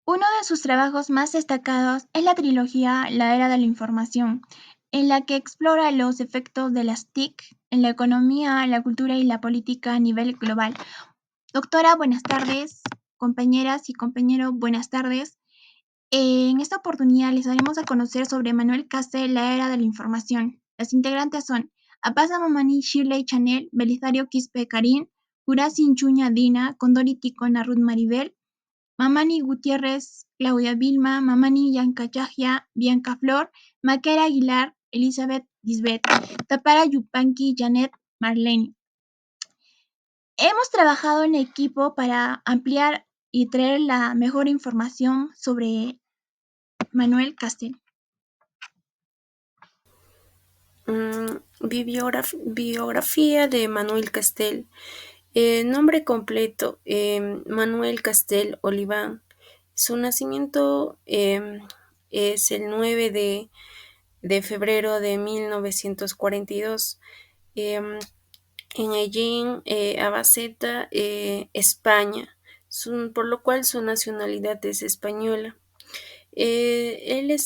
Uno de sus trabajos más destacados es la trilogía La Era de la Información, en la que explora los efectos de las TIC en la economía, la cultura y la política a nivel global. Doctora, buenas tardes. Compañeras y compañeros, buenas tardes. En esta oportunidad les daremos a conocer sobre Manuel Castells, La Era de la Información. Las integrantes son Apasa Mamani Shirley Chanel, Belisario Quispe Karim, Jurasin Chuña Dina, Condori Ticona Ruth Maribel, Mamani Gutiérrez, Claudia Vilma, Mamani Yanka Yahya, Bianca Flor, Maquera Aguilar, Elizabeth Lisbeth, Tapara Yupanqui, Janet Marlene. Hemos trabajado en equipo para ampliar y traer la mejor información sobre Manuel Castells. Biografía de Manuel Castells. Nombre completo: Manuel Castells Oliván. Su nacimiento es el 9 de febrero de 1942 em, en Ellín, Albacete, España, por lo cual su nacionalidad es española. Él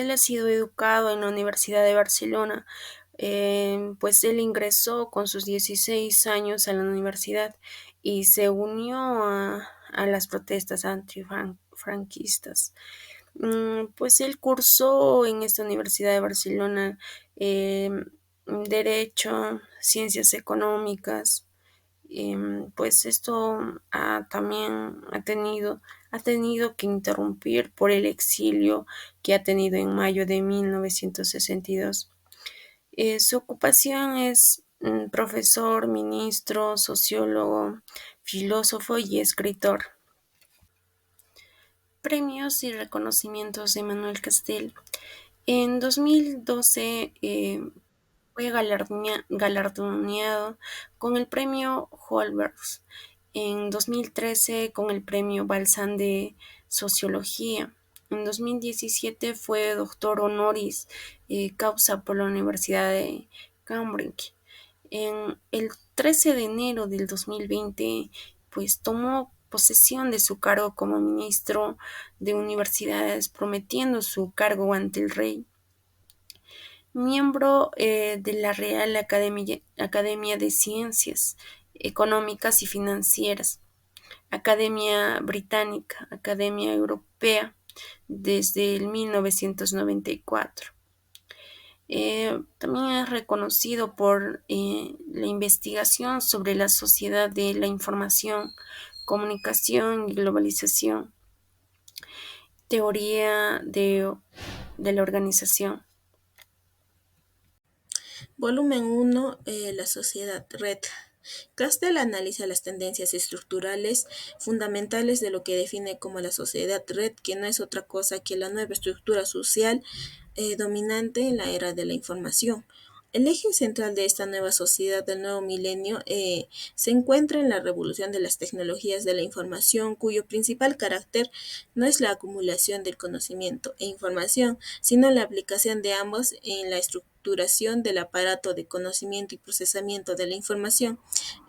ha sido educado en la Universidad de Barcelona. Pues él ingresó con sus 16 años a la universidad y se unió a las protestas antifranquistas. Pues él cursó en esta Universidad de Barcelona Derecho, Ciencias Económicas. Pues esto también ha tenido que interrumpir por el exilio que ha tenido en mayo de 1962. Su ocupación es profesor, ministro, sociólogo, filósofo y escritor. Premios y reconocimientos de Manuel Castells. En 2012 fue galardoneado con el premio Holberg. En 2013 con el premio Balzan de Sociología. En 2017 fue doctor honoris causa por la Universidad de Cambridge. En el 13 de enero del 2020, pues tomó posesión de su cargo como ministro de Universidades, prometiendo su cargo ante el rey. Miembro de la Real Academia de Ciencias Económicas y Financieras, Academia Británica, Academia Europea, desde el 1994. También es reconocido por la investigación sobre la sociedad de la información, comunicación y globalización, teoría de la organización. Volumen 1. La sociedad red. Castells analiza las tendencias estructurales fundamentales de lo que define como la sociedad red, que no es otra cosa que la nueva estructura social dominante en la era de la información. El eje central de esta nueva sociedad del nuevo milenio se encuentra en la revolución de las tecnologías de la información, cuyo principal carácter no es la acumulación del conocimiento e información, sino la aplicación de ambos en la estructuración del aparato de conocimiento y procesamiento de la información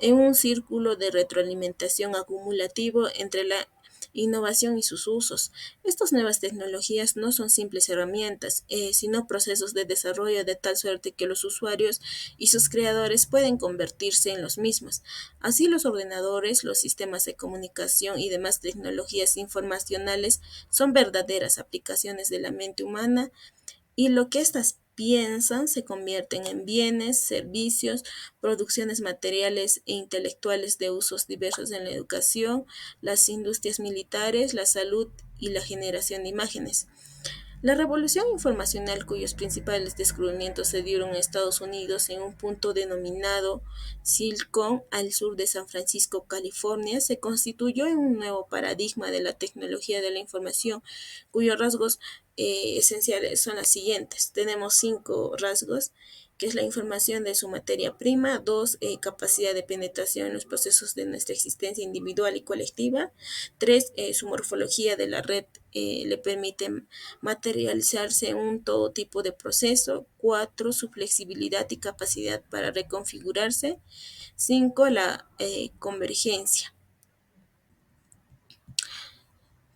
en un círculo de retroalimentación acumulativo entre la innovación y sus usos. Estas nuevas tecnologías no son simples herramientas, sino procesos de desarrollo de tal suerte que los usuarios y sus creadores pueden convertirse en los mismos. Así, los ordenadores, los sistemas de comunicación y demás tecnologías informacionales son verdaderas aplicaciones de la mente humana, y lo que éstas piensan se convierten en bienes, servicios, producciones materiales e intelectuales de usos diversos en la educación, las industrias militares, la salud y la generación de imágenes. La revolución informacional, cuyos principales descubrimientos se dieron en Estados Unidos en un punto denominado Silicon, al sur de San Francisco, California, se constituyó en un nuevo paradigma de la tecnología de la información, cuyos rasgos esenciales son las siguientes. Tenemos 5 rasgos, que es la información de su materia prima; 2, capacidad de penetración en los procesos de nuestra existencia individual y colectiva; 3, su morfología de la red le permite materializarse en un todo tipo de proceso; 4, su flexibilidad y capacidad para reconfigurarse; 5, la convergencia.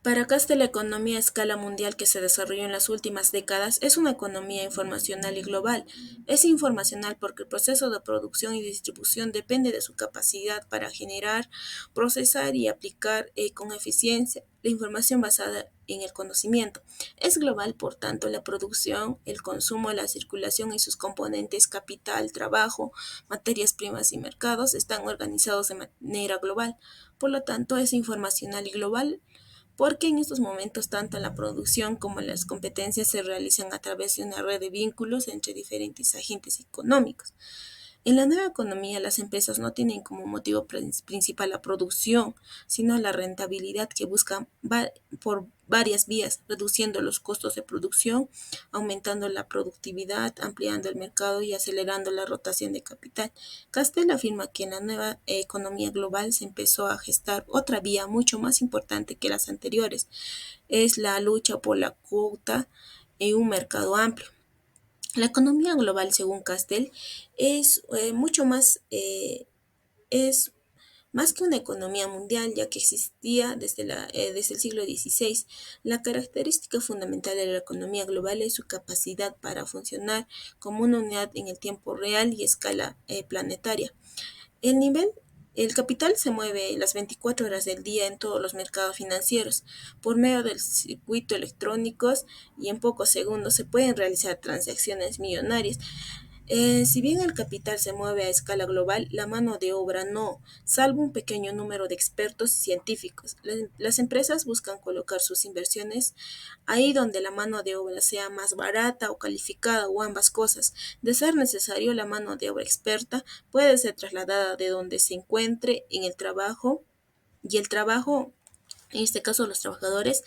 Para Caste, la economía a escala mundial que se desarrolló en las últimas décadas es una economía informacional y global. Es informacional porque el proceso de producción y distribución depende de su capacidad para generar, procesar y aplicar con eficiencia la información basada en el conocimiento. Es global, por tanto, la producción, el consumo, la circulación y sus componentes capital, trabajo, materias primas y mercados están organizados de manera global. Por lo tanto, es informacional y global porque en estos momentos tanto la producción como las competencias se realizan a través de una red de vínculos entre diferentes agentes económicos. En la nueva economía, las empresas no tienen como motivo principal la producción, sino la rentabilidad que buscan por varias vías, reduciendo los costos de producción, aumentando la productividad, ampliando el mercado y acelerando la rotación de capital. Castell afirma que en la nueva economía global se empezó a gestar otra vía mucho más importante que las anteriores, es la lucha por la cuota en un mercado amplio. La economía global, según Castell, es mucho más, es más que una economía mundial, ya que existía desde el siglo XVI. La característica fundamental de la economía global es su capacidad para funcionar como una unidad en el tiempo real y escala planetaria. El nivel, el capital se mueve las 24 horas del día en todos los mercados financieros por medio del circuito electrónicos y en pocos segundos se pueden realizar transacciones millonarias. Si bien el capital se mueve a escala global, la mano de obra no, salvo un pequeño número de expertos y científicos. Las empresas buscan colocar sus inversiones ahí donde la mano de obra sea más barata o calificada o ambas cosas. De ser necesario, la mano de obra experta puede ser trasladada de donde se encuentre en el trabajo y el trabajo, en este caso los trabajadores,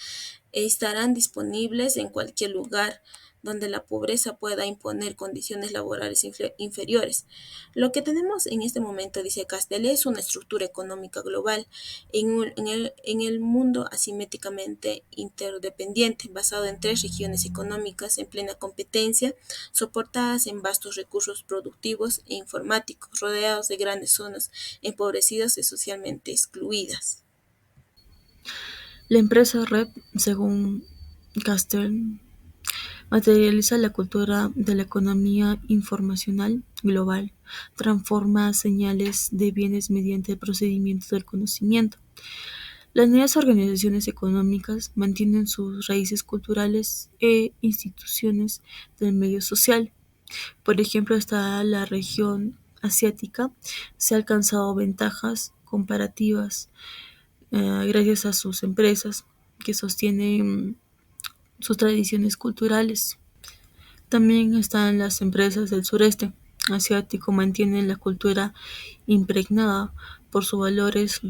estarán disponibles en cualquier lugar donde la pobreza pueda imponer condiciones laborales inferiores. Lo que tenemos en este momento, dice Castell, es una estructura económica global en el mundo asimétricamente interdependiente, basado en tres regiones económicas en plena competencia, soportadas en vastos recursos productivos e informáticos, rodeados de grandes zonas empobrecidas y socialmente excluidas. La empresa Red, según Castell, materializa la cultura de la economía informacional global, transforma señales de bienes mediante el procedimiento del conocimiento. Las nuevas organizaciones económicas mantienen sus raíces culturales e instituciones del medio social. Por ejemplo, hasta la región asiática se ha alcanzado ventajas comparativas gracias a sus empresas que sostienen sus tradiciones culturales. También están las empresas del sureste asiático, mantienen la cultura impregnada por sus valores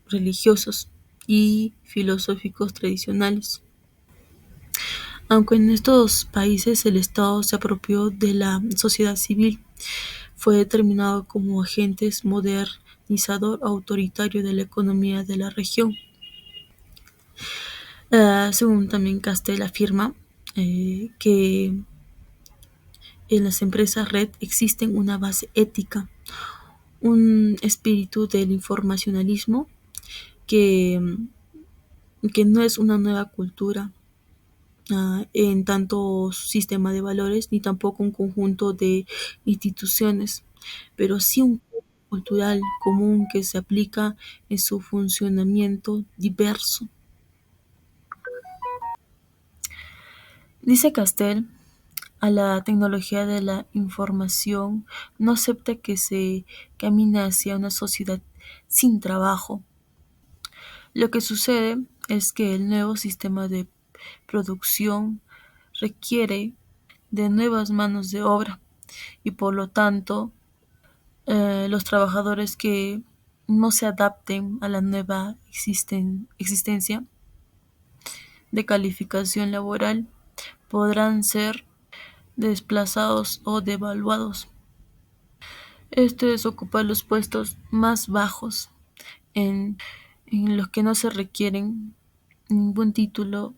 religiosos y filosóficos tradicionales. Aunque en estos países el Estado se apropió de la sociedad civil, fue determinado como agente modernizador autoritario de la economía de la región. Según también Castell afirma que en las empresas red existen una base ética, un espíritu del informacionalismo que, que no es una nueva cultura en tanto sistema de valores ni tampoco un conjunto de instituciones, pero sí un cultural común que se aplica en su funcionamiento diverso. Dice Castell, a la tecnología de la información no acepta que se camine hacia una sociedad sin trabajo. Lo que sucede es que el nuevo sistema de producción requiere de nuevas manos de obra y por lo tanto los trabajadores que no se adapten a la nueva existencia de calificación laboral podrán ser desplazados o devaluados. Esto es ocupar los puestos más bajos en, en los que no se requieren ningún título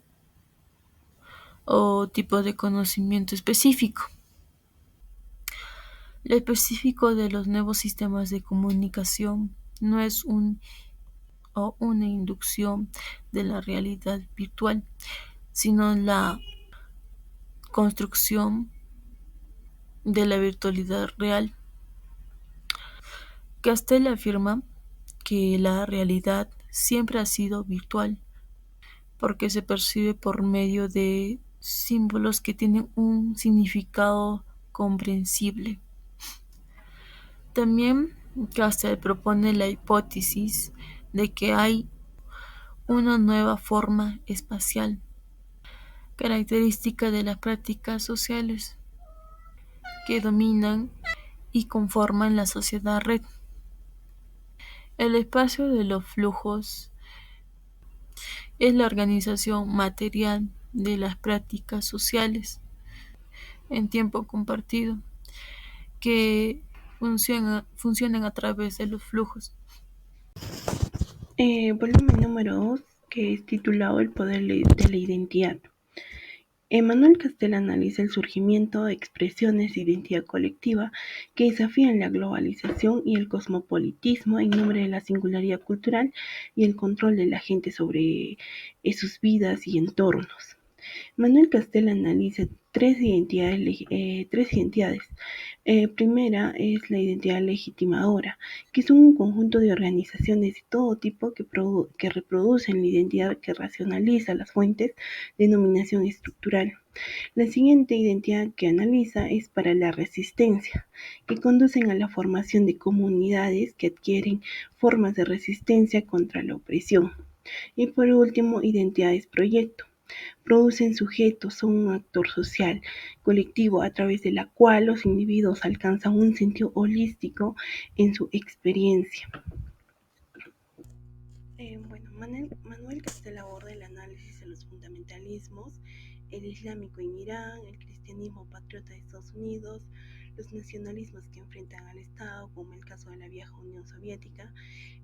o tipo de conocimiento específico. Lo específico de los nuevos sistemas de comunicación no es un o una inducción de la realidad virtual, sino la construcción de la virtualidad real. Castell afirma que la realidad siempre ha sido virtual, porque se percibe por medio de símbolos que tienen un significado comprensible. También Castell propone la hipótesis de que hay una nueva forma espacial, característica de las prácticas sociales que dominan y conforman la sociedad red. El espacio de los flujos es la organización material de las prácticas sociales en tiempo compartido que funcionan a través de los flujos. Volumen número 2, que es titulado El poder de la identidad. Manuel Castell analiza el surgimiento de expresiones de identidad colectiva que desafían la globalización y el cosmopolitismo en nombre de la singularidad cultural y el control de la gente sobre sus vidas y entornos. Manuel Castell analiza tres identidades. Primera es la identidad legitimadora, que es un conjunto de organizaciones de todo tipo que reproducen la identidad que racionaliza las fuentes de denominación estructural. La siguiente identidad que analiza es para la resistencia, que conducen a la formación de comunidades que adquieren formas de resistencia contra la opresión. Y por último, identidades proyecto. Producen sujetos, son un actor social, colectivo, a través de la cual los individuos alcanzan un sentido holístico en su experiencia. Manuel Castell aborda el análisis de los fundamentalismos, el islámico en Irán, el cristianismo patriota de Estados Unidos, los nacionalismos que enfrentan al Estado, como el caso de la vieja Unión Soviética,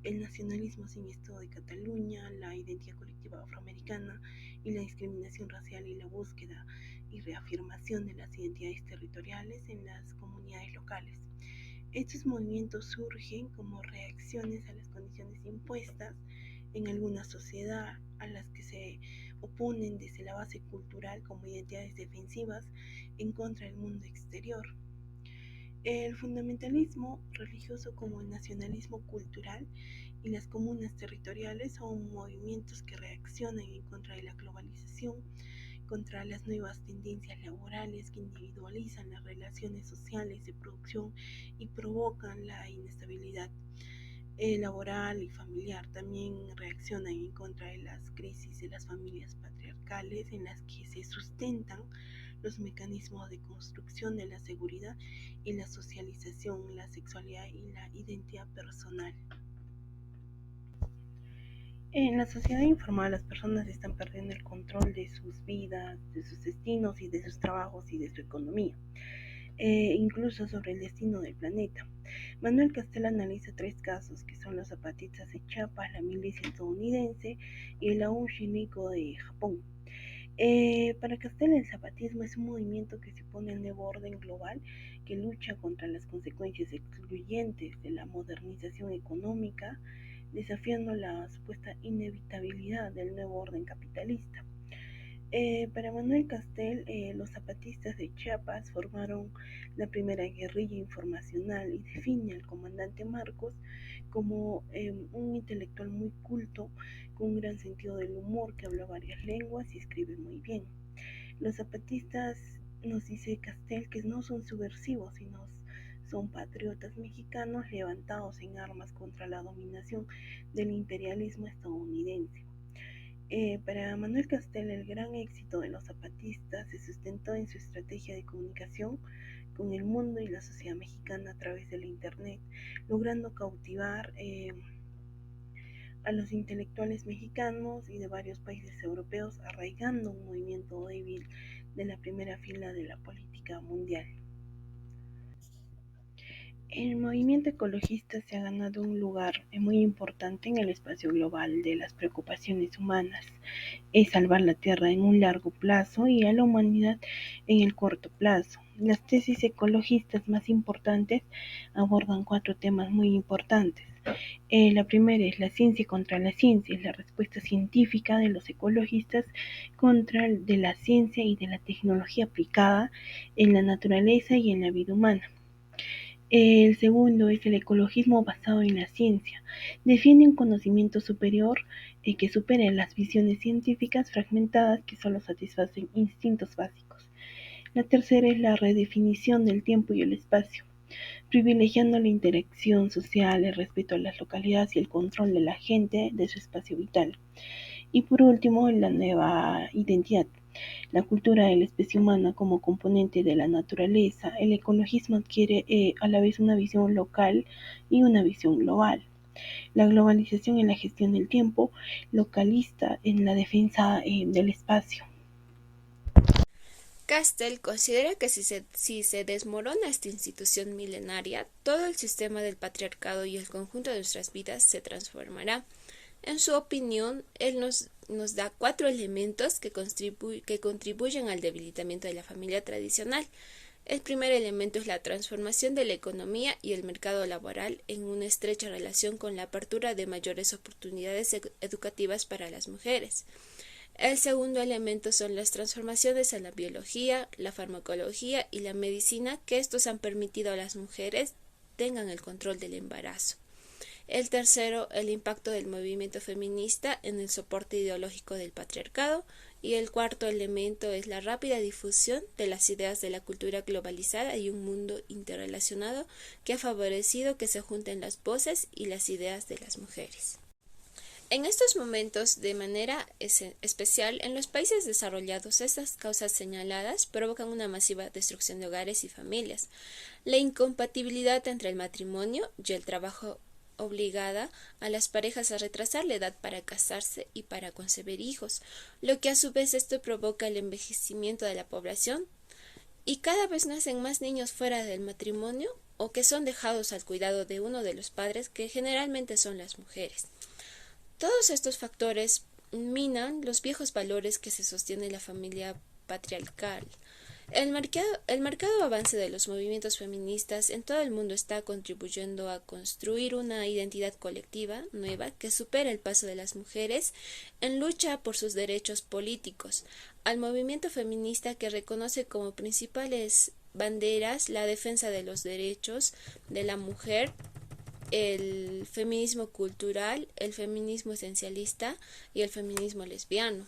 el nacionalismo sin Estado de Cataluña, la identidad colectiva afroamericana y la discriminación racial y la búsqueda y reafirmación de las identidades territoriales en las comunidades locales. Estos movimientos surgen como reacciones a las condiciones impuestas en alguna sociedad a las que se oponen desde la base cultural como identidades defensivas en contra del mundo exterior. El fundamentalismo religioso como el nacionalismo cultural y las comunas territoriales son movimientos que reaccionan en contra de la globalización, contra las nuevas tendencias laborales que individualizan las relaciones sociales de producción y provocan la inestabilidad laboral y familiar. También reaccionan en contra de las crisis de las familias patriarcales en las que se sustentan los mecanismos de construcción de la seguridad y la socialización, la sexualidad y la identidad personal. En la sociedad informada, las personas están perdiendo el control de sus vidas, de sus destinos y de sus trabajos y de su economía, incluso sobre el destino del planeta. Manuel Castell analiza tres casos, que son los zapatistas de Chiapas, la milicia estadounidense y el Aum Shinrikyo de Japón. Para Castell, el zapatismo es un movimiento que se opone al nuevo orden global, que lucha contra las consecuencias excluyentes de la modernización económica, desafiando la supuesta inevitabilidad del nuevo orden capitalista. Para Manuel Castell, los zapatistas de Chiapas formaron la primera guerrilla informacional y define al comandante Marcos como un intelectual muy culto, con un gran sentido del humor, que habla varias lenguas y escribe muy bien. Los zapatistas, nos dice Castell, que no son subversivos, sino son patriotas mexicanos levantados en armas contra la dominación del imperialismo estadounidense. Para Manuel Castell, el gran éxito de los zapatistas se sustentó en su estrategia de comunicación con el mundo y la sociedad mexicana a través del Internet, logrando cautivar a los intelectuales mexicanos y de varios países europeos, arraigando un movimiento débil de la primera fila de la política mundial. El movimiento ecologista se ha ganado un lugar muy importante en el espacio global de las preocupaciones humanas. Es salvar la Tierra en un largo plazo y a la humanidad en el corto plazo. Las tesis ecologistas más importantes abordan cuatro temas muy importantes: La primera es la ciencia contra la ciencia, es la respuesta científica de los ecologistas contra de la ciencia y de la tecnología aplicada en la naturaleza y en la vida humana. El segundo es el ecologismo basado en la ciencia. Defiende un conocimiento superior que supere las visiones científicas fragmentadas que solo satisfacen instintos básicos. La tercera es la redefinición del tiempo y el espacio, privilegiando la interacción social, el respeto a las localidades y el control de la gente de su espacio vital. Y por último, la nueva identidad, la cultura de la especie humana como componente de la naturaleza. El ecologismo adquiere a la vez una visión local y una visión global. La globalización en la gestión del tiempo, localista en la defensa del espacio. Castell considera que si se desmorona esta institución milenaria, todo el sistema del patriarcado y el conjunto de nuestras vidas se transformará. En su opinión, él nos da 4 elementos que contribuyen al debilitamiento de la familia tradicional. El primer elemento es la transformación de la economía y el mercado laboral en una estrecha relación con la apertura de mayores oportunidades educativas para las mujeres. El segundo elemento son las transformaciones en la biología, la farmacología y la medicina que estos han permitido a las mujeres tengan el control del embarazo. El tercero, el impacto del movimiento feminista en el soporte ideológico del patriarcado. Y el cuarto elemento es la rápida difusión de las ideas de la cultura globalizada y un mundo interrelacionado que ha favorecido que se junten las voces y las ideas de las mujeres. En estos momentos, de manera especial, en los países desarrollados, estas causas señaladas provocan una masiva destrucción de hogares y familias. La incompatibilidad entre el matrimonio y el trabajo obligada a las parejas a retrasar la edad para casarse y para concebir hijos, lo que a su vez esto provoca el envejecimiento de la población y cada vez nacen más niños fuera del matrimonio o que son dejados al cuidado de uno de los padres, que generalmente son las mujeres. Todos estos factores minan los viejos valores que se sostiene la familia patriarcal. El marcado avance de los movimientos feministas en todo el mundo está contribuyendo a construir una identidad colectiva nueva que supera el paso de las mujeres en lucha por sus derechos políticos, al movimiento feminista que reconoce como principales banderas la defensa de los derechos de la mujer, el feminismo cultural, el feminismo esencialista y el feminismo lesbiano.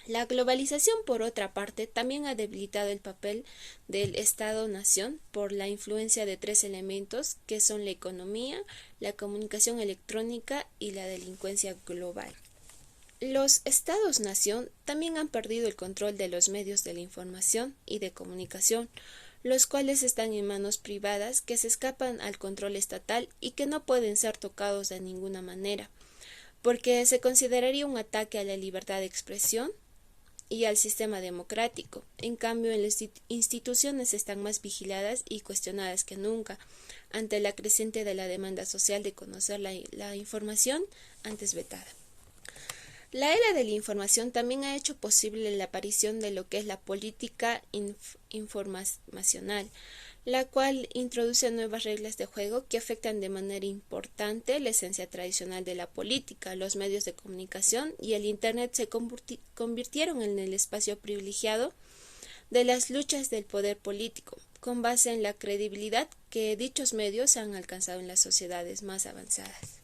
La globalización, por otra parte, también ha debilitado el papel del Estado-nación por la influencia de 3 elementos que son la economía, la comunicación electrónica y la delincuencia global. Los Estados-nación también han perdido el control de los medios de la información y de comunicación, los cuales están en manos privadas que se escapan al control estatal y que no pueden ser tocados de ninguna manera, porque se consideraría un ataque a la libertad de expresión y al sistema democrático. En cambio, las instituciones están más vigiladas y cuestionadas que nunca, ante la creciente de la demanda social de conocer la información antes vetada. La era de la información también ha hecho posible la aparición de lo que es la política informacional, la cual introduce nuevas reglas de juego que afectan de manera importante la esencia tradicional de la política. Los medios de comunicación y el Internet se convirtieron en el espacio privilegiado de las luchas del poder político, con base en la credibilidad que dichos medios han alcanzado en las sociedades más avanzadas.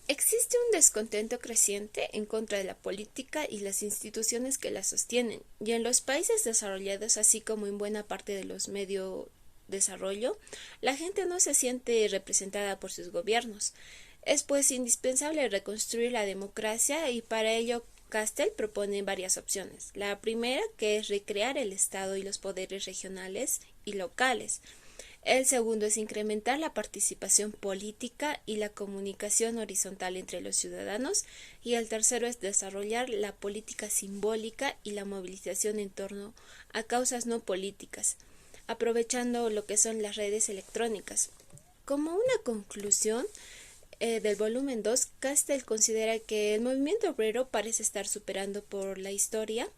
Existe un descontento creciente en contra de la política y las instituciones que la sostienen, y en los países desarrollados, así como en buena parte de los medio desarrollo, la gente no se siente representada por sus gobiernos. Es pues indispensable reconstruir la democracia y para ello Castell propone varias opciones. La primera, que es recrear el Estado y los poderes regionales y locales. El segundo es incrementar la participación política y la comunicación horizontal entre los ciudadanos. Y el tercero es desarrollar la política simbólica y la movilización en torno a causas no políticas, aprovechando lo que son las redes electrónicas. Como una conclusión del volumen 2, Castell considera que el movimiento obrero parece estar superando por la historia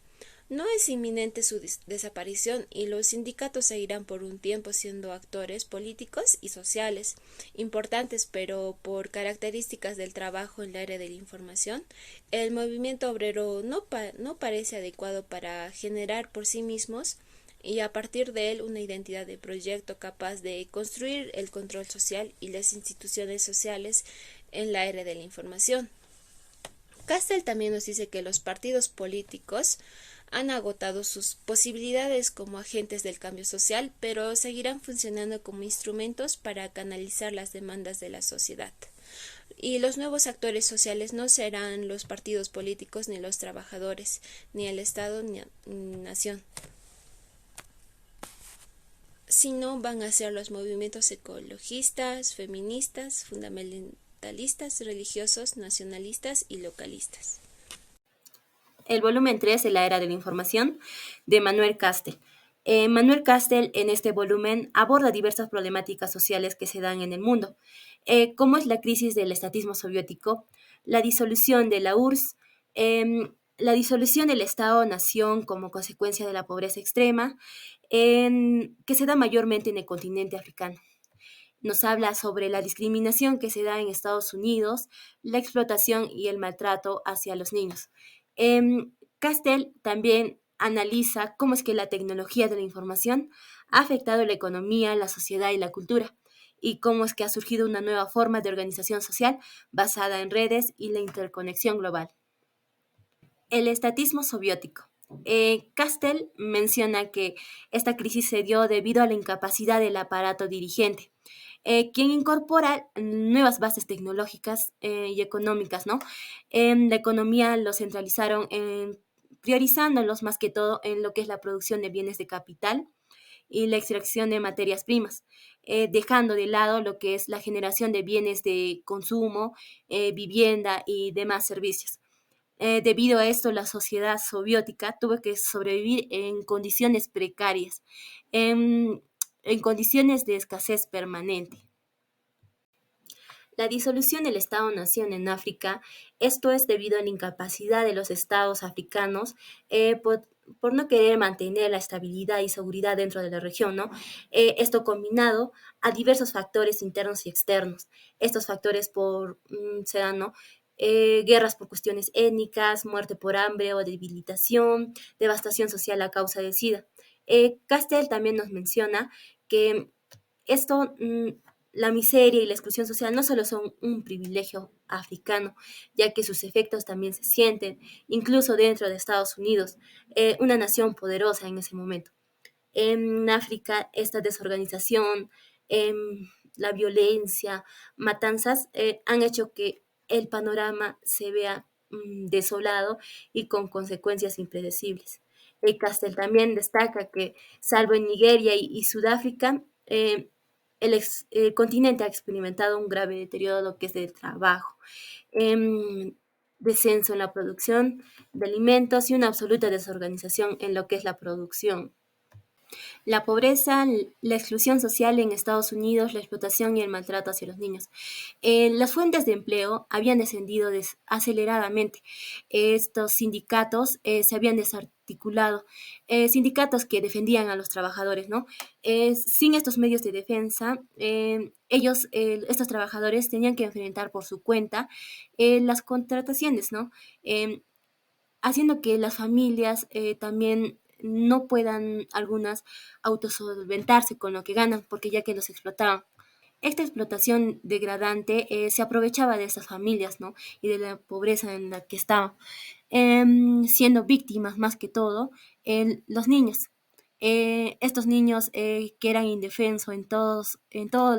No es inminente su desaparición y los sindicatos seguirán por un tiempo siendo actores políticos y sociales importantes, pero por características del trabajo en la área de la información, el movimiento obrero no parece adecuado para generar por sí mismos y a partir de él una identidad de proyecto capaz de construir el control social y las instituciones sociales en la era de la información. Castell también nos dice que los partidos políticos han agotado sus posibilidades como agentes del cambio social, pero seguirán funcionando como instrumentos para canalizar las demandas de la sociedad. Y los nuevos actores sociales no serán los partidos políticos, ni los trabajadores, ni el Estado, ni nación, sino van a ser los movimientos ecologistas, feministas, fundamentalistas, religiosos, nacionalistas y localistas. El volumen 3 de la era de la información de Manuel Castell. Manuel Castell en este volumen aborda diversas problemáticas sociales que se dan en el mundo, como es la crisis del estatismo soviético, la disolución de la URSS, la disolución del Estado-nación como consecuencia de la pobreza extrema, que se da mayormente en el continente africano. Nos habla sobre la discriminación que se da en Estados Unidos, la explotación y el maltrato hacia los niños. Castell también analiza cómo es que la tecnología de la información ha afectado la economía, la sociedad y la cultura, y cómo es que ha surgido una nueva forma de organización social basada en redes y la interconexión global. El estatismo soviético. Castell menciona que esta crisis se dio debido a la incapacidad del aparato dirigente, quien incorpora nuevas bases tecnológicas y económicas, ¿no? En la economía lo centralizaron priorizándolos más que todo en lo que es la producción de bienes de capital y la extracción de materias primas, dejando de lado lo que es la generación de bienes de consumo, vivienda y demás servicios. Debido a esto, la sociedad soviética tuvo que sobrevivir en condiciones precarias, en, en condiciones de escasez permanente. La disolución del Estado-nación en África, esto es debido a la incapacidad de los estados africanos por no querer mantener la estabilidad y seguridad dentro de la región, ¿no? Esto combinado a diversos factores internos y externos. Estos factores se dan, ¿no? Guerras por cuestiones étnicas, muerte por hambre o debilitación, devastación social a causa del SIDA. Castell también nos menciona que esto, la miseria y la exclusión social no solo son un privilegio africano, ya que sus efectos también se sienten, incluso dentro de Estados Unidos, una nación poderosa en ese momento. En África, esta desorganización, la violencia, matanzas, han hecho que el panorama se vea desolado y con consecuencias impredecibles. Castell también destaca que, salvo en Nigeria y Sudáfrica, el continente ha experimentado un grave deterioro lo que es del trabajo, em, descenso en la producción de alimentos y una absoluta desorganización en lo que es la producción. La pobreza, la exclusión social en Estados Unidos, la explotación y el maltrato hacia los niños. Las fuentes de empleo habían descendido aceleradamente. Estos sindicatos se habían desarticulado, sindicatos que defendían a los trabajadores, ¿no? Sin estos medios de defensa, estos trabajadores tenían que enfrentar por su cuenta las contrataciones, ¿no? Eh, Haciendo que las familias también no puedan algunas autosolventarse con lo que ganan, porque ya que los explotaban. Esta explotación degradante se aprovechaba de estas familias, ¿no? Y de la pobreza en la que estaban, siendo víctimas más que todo los niños. Estos niños que eran indefensos en todos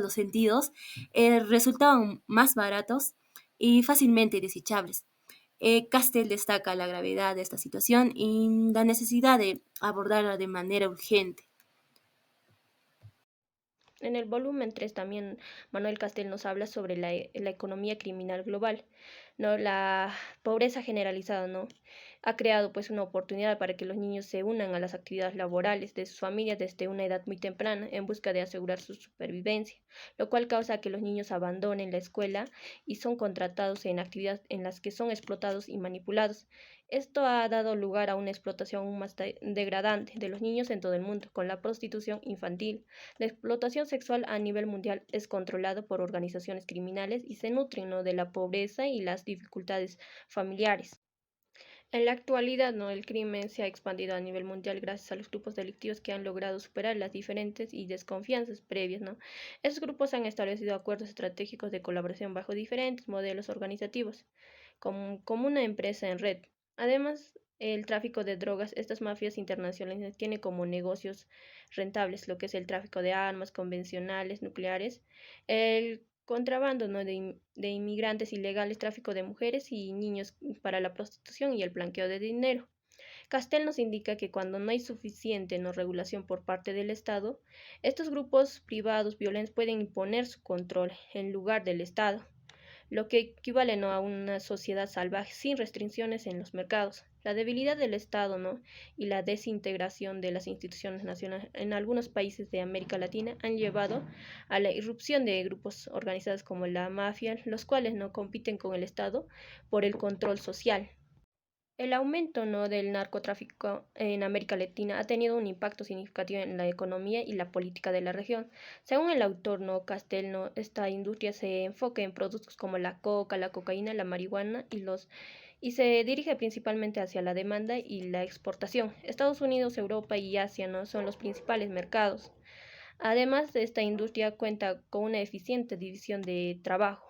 los sentidos, resultaban más baratos y fácilmente desechables. Castell destaca la gravedad de esta situación y la necesidad de abordarla de manera urgente. En el volumen 3 también Manuel Castell nos habla sobre la economía criminal global, ¿no? La pobreza generalizada, ¿no? Ha creado pues una oportunidad para que los niños se unan a las actividades laborales de sus familias desde una edad muy temprana en busca de asegurar su supervivencia, lo cual causa que los niños abandonen la escuela y son contratados en actividades en las que son explotados y manipulados. Esto ha dado lugar a una explotación aún más degradante de los niños en todo el mundo, con la prostitución infantil. La explotación sexual a nivel mundial es controlada por organizaciones criminales y se nutren, ¿no?, de la pobreza y las dificultades familiares. En la actualidad, ¿no?, el crimen se ha expandido a nivel mundial gracias a los grupos delictivos que han logrado superar las diferentes y desconfianzas previas, ¿no? Estos grupos han establecido acuerdos estratégicos de colaboración bajo diferentes modelos organizativos, como una empresa en red. Además, el tráfico de drogas, estas mafias internacionales tienen como negocios rentables lo que es el tráfico de armas convencionales, nucleares, el contrabando, ¿no?, de inmigrantes ilegales, tráfico de mujeres y niños para la prostitución y el blanqueo de dinero. Castel nos indica que cuando no hay suficiente, ¿no?, regulación por parte del Estado, estos grupos privados violentos pueden imponer su control en lugar del Estado, lo que equivale, ¿no?, a una sociedad salvaje sin restricciones en los mercados. La debilidad del Estado, ¿no?, y la desintegración de las instituciones nacionales en algunos países de América Latina han llevado a la irrupción de grupos organizados como la mafia, los cuales no compiten con el Estado por el control social. El aumento, ¿no?, del narcotráfico en América Latina ha tenido un impacto significativo en la economía y la política de la región. Según el autor, ¿no?, Castel, ¿no?, esta industria se enfoca en productos como la coca, la cocaína, la marihuana y se dirige principalmente hacia la demanda y la exportación. Estados Unidos, Europa y Asia, ¿no?, son los principales mercados. Además, esta industria cuenta con una eficiente división de trabajo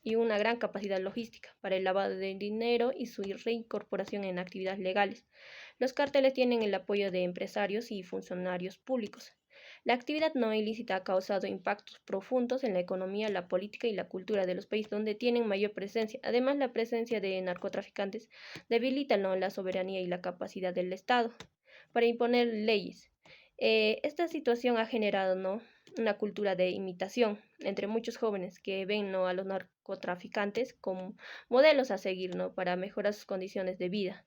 y una gran capacidad logística para el lavado de dinero y su reincorporación en actividades legales. Los cárteles tienen el apoyo de empresarios y funcionarios públicos. La actividad no ilícita ha causado impactos profundos en la economía, la política y la cultura de los países donde tienen mayor presencia. Además, la presencia de narcotraficantes debilita, ¿no?, la soberanía y la capacidad del Estado para imponer leyes. Esta situación ha generado, ¿no?, una cultura de imitación entre muchos jóvenes que ven, ¿no?, a los narcotraficantes como modelos a seguir, ¿no?, para mejorar sus condiciones de vida.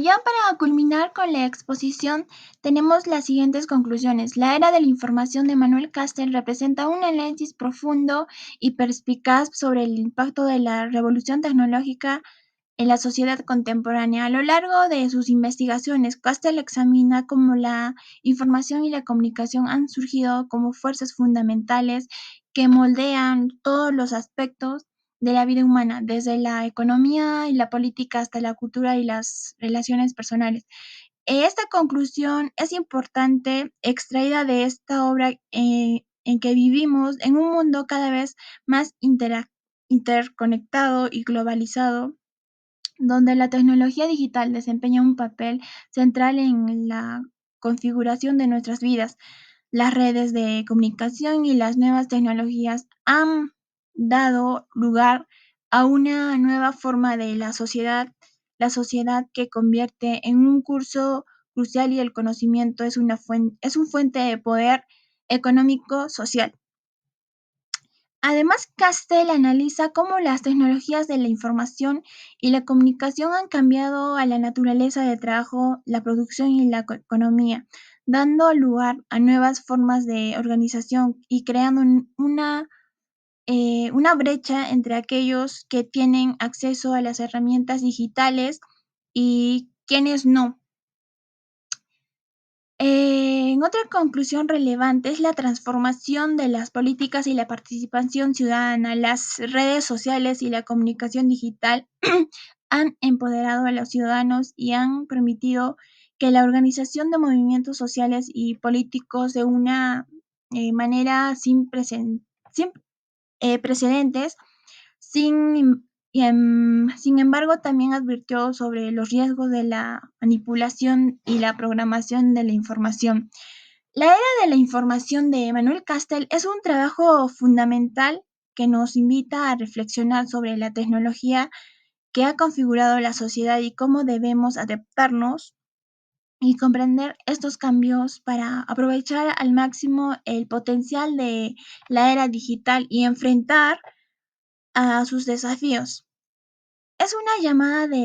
Ya para culminar con la exposición, tenemos las siguientes conclusiones. La era de la información de Manuel Castel representa un análisis profundo y perspicaz sobre el impacto de la revolución tecnológica en la sociedad contemporánea. A lo largo de sus investigaciones, Castel examina cómo la información y la comunicación han surgido como fuerzas fundamentales que moldean todos los aspectos de la vida humana, desde la economía y la política hasta la cultura y las relaciones personales. Esta conclusión es importante, extraída de esta obra en que vivimos en un mundo cada vez más interconectado y globalizado, donde la tecnología digital desempeña un papel central en la configuración de nuestras vidas. Las redes de comunicación y las nuevas tecnologías han dado lugar a una nueva forma de la sociedad que convierte en un curso crucial y el conocimiento es una fuente de poder económico social. Además, Castel analiza cómo las tecnologías de la información y la comunicación han cambiado a la naturaleza del trabajo, la producción y la economía, dando lugar a nuevas formas de organización y creando una brecha entre aquellos que tienen acceso a las herramientas digitales y quienes no. En otra conclusión relevante es la transformación de las políticas y la participación ciudadana. Las redes sociales y la comunicación digital han empoderado a los ciudadanos y han permitido que la organización de movimientos sociales y políticos de una manera sin precedentes. Sin embargo, también advirtió sobre los riesgos de la manipulación y la programación de la información. La era de la información de Manuel Castel es un trabajo fundamental que nos invita a reflexionar sobre la tecnología que ha configurado la sociedad y cómo debemos adaptarnos y comprender estos cambios para aprovechar al máximo el potencial de la era digital y enfrentar a sus desafíos. Es es una llamada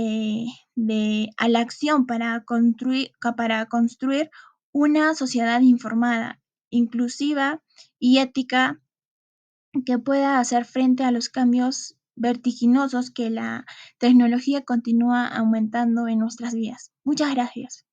a la acción para construir una sociedad informada, inclusiva y ética que pueda hacer frente a los cambios vertiginosos que la tecnología continúa aumentando en nuestras vidas. Muchas gracias.